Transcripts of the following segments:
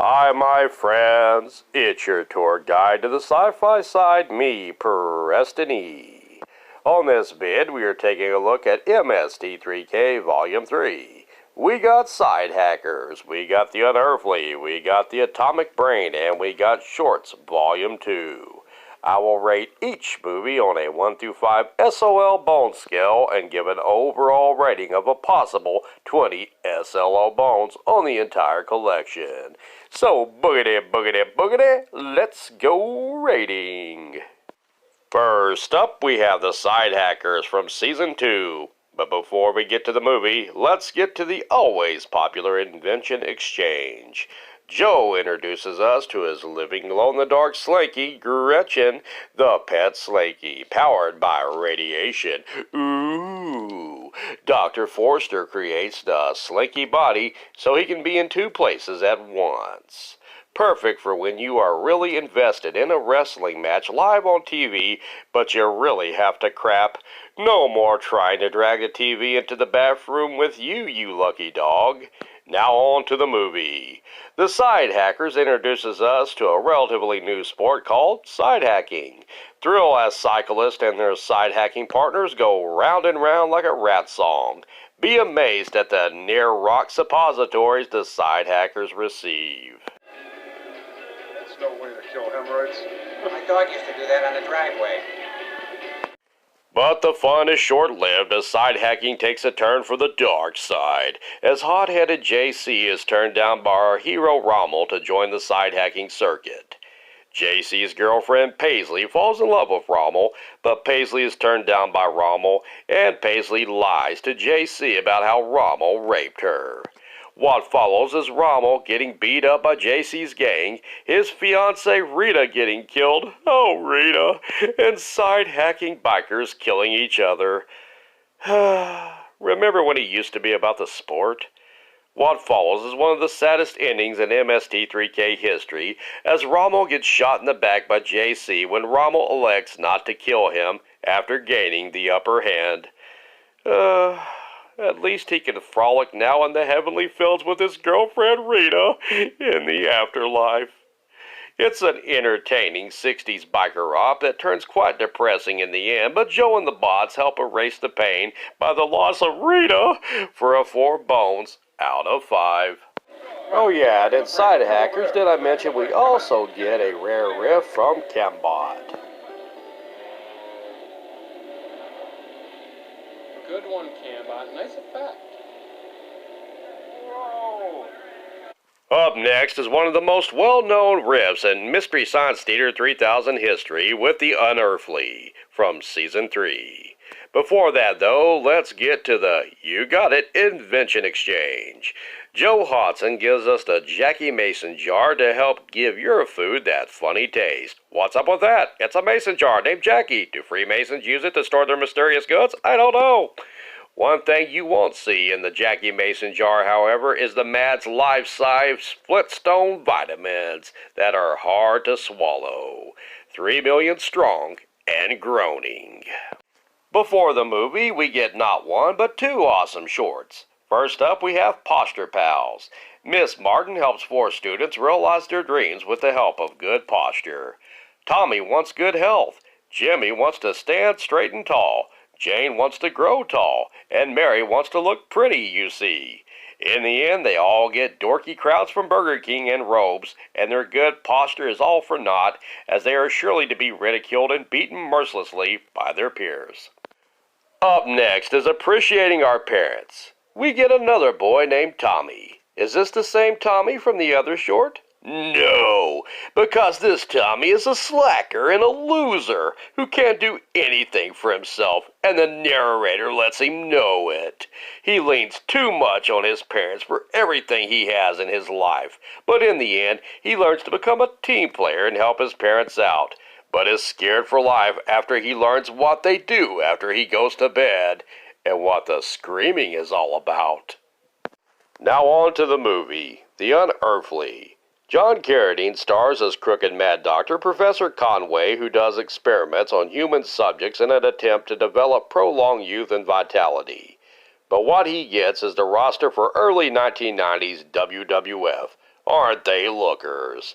Hi, my friends. It's your tour guide to the sci-fi side, me, Preston E. On this vid, we are taking a look at MST3K Volume 3. We got Side Hackers, we got The Unearthly, we got The Atomic Brain, and we got Shorts Volume 2. I will rate each movie on a 1 through 5 SOL bone scale and give an overall rating of a possible 20 SLO bones on the entire collection. So, boogity, boogity, boogity, let's go rating. First up, we have The Side Hackers from Season 2. But before we get to the movie, let's get to the always popular Invention Exchange. Joe introduces us to his living glow-in-the-dark Slinky, Gretchen, the pet Slinky, powered by radiation. Ooh. Dr. Forster creates the Slinky body so he can be in two places at once. Perfect for when you are really invested in a wrestling match live on TV, but you really have to crap. No more trying to drag the TV into the bathroom with you, you lucky dog. Now on to the movie. The Side Hackers introduces us to a relatively new sport called side hacking. Thrill-ass cyclists and their side hacking partners go round and round like a rat song. Be amazed at the near rock suppositories the side hackers receive. That's no way to kill hemorrhoids. My dog used to do that on the driveway. But the fun is short-lived as side hacking takes a turn for the dark side, as hot-headed JC is turned down by our hero Rommel to join the side hacking circuit. JC's girlfriend Paisley falls in love with Rommel, but Paisley is turned down by Rommel, and Paisley lies to JC about how Rommel raped her. What follows is Rommel getting beat up by JC's gang, his fiancée Rita getting killed, oh Rita, and side-hacking bikers killing each other. Remember when it used to be about the sport? What follows is one of the saddest endings in MST3K history, as Rommel gets shot in the back by JC when Rommel elects not to kill him after gaining the upper hand. At least he can frolic now in the heavenly fields with his girlfriend Rita in the afterlife. It's an entertaining 60s biker op that turns quite depressing in the end, but Joe and the bots help erase the pain by the loss of Rita for a 4 bones out of 5. Oh yeah, and in Side Hackers, did I mention we also get a rare riff from Chembot? Good one, Chembot. Nice effect. Whoa. Up next is one of the most well-known riffs in Mystery Science Theater 3000 history with The Unearthly from Season 3. Before that, though, let's get to the You Got It Invention Exchange. Joe Hodson gives us the Jackie Mason jar to help give your food that funny taste. What's up with that? It's a mason jar named Jackie. Do Freemasons use it to store their mysterious goods? I don't know. One thing you won't see in the Jackie Mason jar, however, is the Mads life-size Splitstone vitamins that are hard to swallow. 3 million strong and groaning. Before the movie, we get not one, but 2 awesome shorts. First up, we have Posture Pals. Miss Martin helps 4 students realize their dreams with the help of good posture. Tommy wants good health. Jimmy wants to stand straight and tall. Jane wants to grow tall. And Mary wants to look pretty, you see. In the end, they all get dorky crowds from Burger King and robes, and their good posture is all for naught, as they are surely to be ridiculed and beaten mercilessly by their peers. Up next is Appreciating Our Parents. We get another boy named Tommy. Is this the same Tommy from the other short? No, because this Tommy is a slacker and a loser who can't do anything for himself, and the narrator lets him know it. He leans too much on his parents for everything he has in his life, but in the end, he learns to become a team player and help his parents out, but is scared for life after he learns what they do after he goes to bed, and what the screaming is all about. Now on to the movie, The Unearthly. John Carradine stars as crooked mad doctor Professor Conway, who does experiments on human subjects in an attempt to develop prolonged youth and vitality. But what he gets is the roster for early 1990s WWF, Aren't they lookers?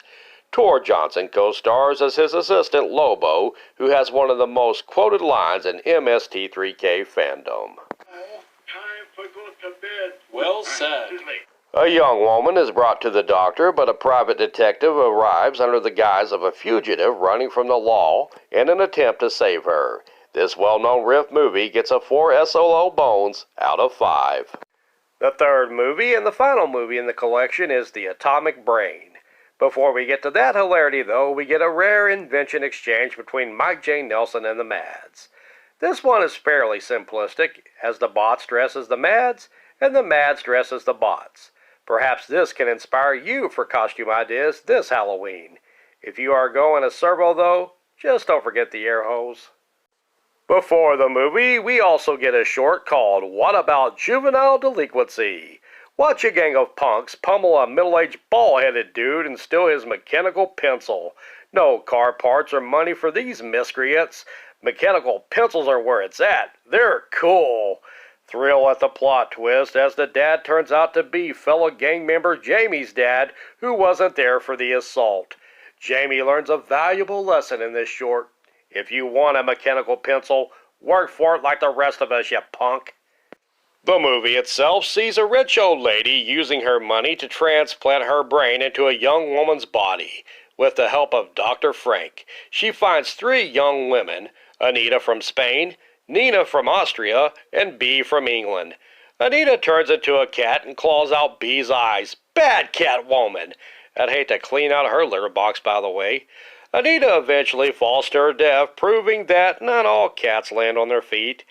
Tor Johnson co-stars as his assistant Lobo, who has one of the most quoted lines in MST3K fandom. Time for go to bed. Well said. A young woman is brought to the doctor, but a private detective arrives under the guise of a fugitive running from the law in an attempt to save her. This well-known riff movie gets a 4 SOL bones out of 5. The third movie and the final movie in the collection is The Atomic Brain. Before we get to that hilarity, though, we get a rare invention exchange between Mike J. Nelson and the Mads. This one is fairly simplistic, as the bots dress as the Mads, and the Mads dress as the bots. Perhaps this can inspire you for costume ideas this Halloween. If you are going as Servo, though, just don't forget the air hose. Before the movie, we also get a short called What About Juvenile Delinquency? Watch a gang of punks pummel a middle-aged bald-headed dude and steal his mechanical pencil. No car parts or money for these miscreants. Mechanical pencils are where it's at. They're cool. Thrill at the plot twist as the dad turns out to be fellow gang member Jamie's dad, who wasn't there for the assault. Jamie learns a valuable lesson in this short. If you want a mechanical pencil, work for it like the rest of us, you punk. The movie itself sees a rich old lady using her money to transplant her brain into a young woman's body. With the help of Dr. Frank, she finds 3 young women, Anita from Spain, Nina from Austria, and Bee from England. Anita turns into a cat and claws out Bee's eyes. Bad cat woman! I'd hate to clean out her litter box, by the way. Anita eventually falls to her death, proving that not all cats land on their feet.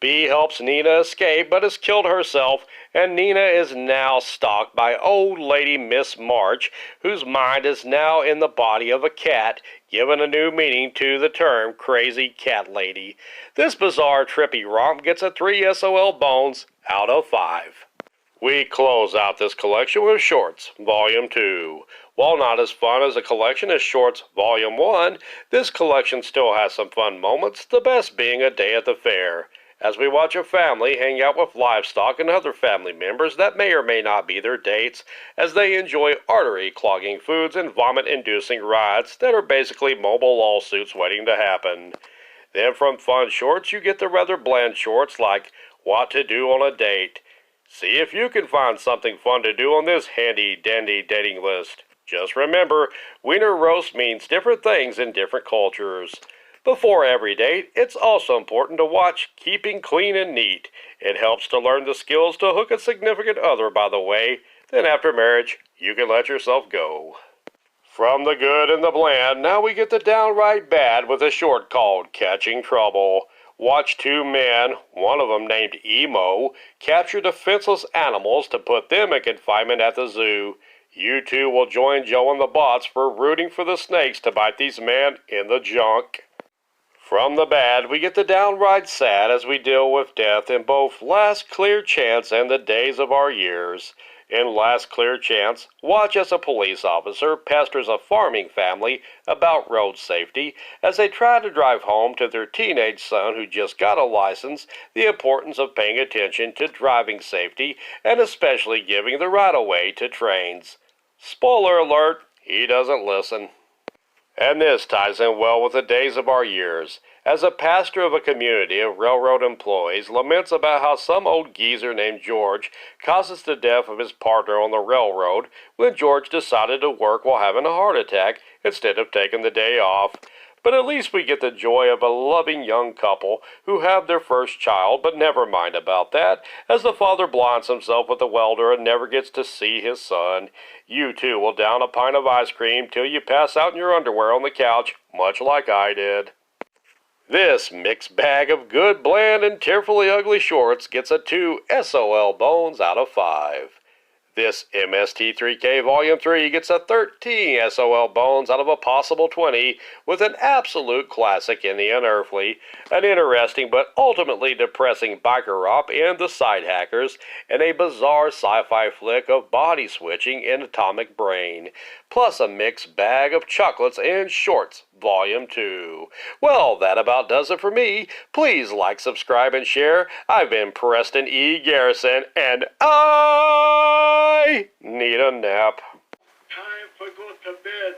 Bee helps Nina escape, but is killed herself, and Nina is now stalked by old lady Miss March, whose mind is now in the body of a cat, giving a new meaning to the term crazy cat lady. This bizarre trippy romp gets a 3 SOL bones out of 5. We close out this collection with Shorts, Volume 2. While not as fun as a collection as Shorts, Volume 1, this collection still has some fun moments, the best being a day at the fair. As we watch a family hang out with livestock and other family members that may or may not be their dates, as they enjoy artery-clogging foods and vomit-inducing rides that are basically mobile lawsuits waiting to happen. Then from fun shorts, you get the rather bland shorts like What to Do on a Date. See if you can find something fun to do on this handy-dandy dating list. Just remember, wiener roast means different things in different cultures. Before every date, it's also important to watch Keeping Clean and Neat. It helps to learn the skills to hook a significant other, by the way. Then after marriage, you can let yourself go. From the good and the bland, now we get the downright bad with a short called Catching Trouble. Watch 2 men, one of them named Emo, capture defenseless animals to put them in confinement at the zoo. You 2 will join Joe and the bots for rooting for the snakes to bite these men in the junk. From the bad, we get the downright sad as we deal with death in both Last Clear Chance and The Days of Our Years. In Last Clear Chance, watch as a police officer pesters a farming family about road safety as they try to drive home to their teenage son who just got a license the importance of paying attention to driving safety and especially giving the right-of-way to trains. Spoiler alert, he doesn't listen. And this ties in well with the Days of Our Years, as a pastor of a community of railroad employees laments about how some old geezer named George causes the death of his partner on the railroad when George decided to work while having a heart attack instead of taking the day off. But at least we get the joy of a loving young couple who have their first child, but never mind about that, as the father blinds himself with a welder and never gets to see his son. You 2 will down a pint of ice cream till you pass out in your underwear on the couch, much like I did. This mixed bag of good, bland, and tearfully ugly shorts gets a 2 SOL bones out of 5. This MST3K Volume 3 gets a 13 SOL bones out of a possible 20, with an absolute classic in The Unearthly, an interesting but ultimately depressing biker romp in The Sidehackers, and a bizarre sci-fi flick of body switching in Atomic Brain, plus a mixed bag of chocolates and shorts, Volume 2. Well, that about does it for me. Please like, subscribe, and share. I've been Preston E. Garrison, and I need a nap. I go to bed.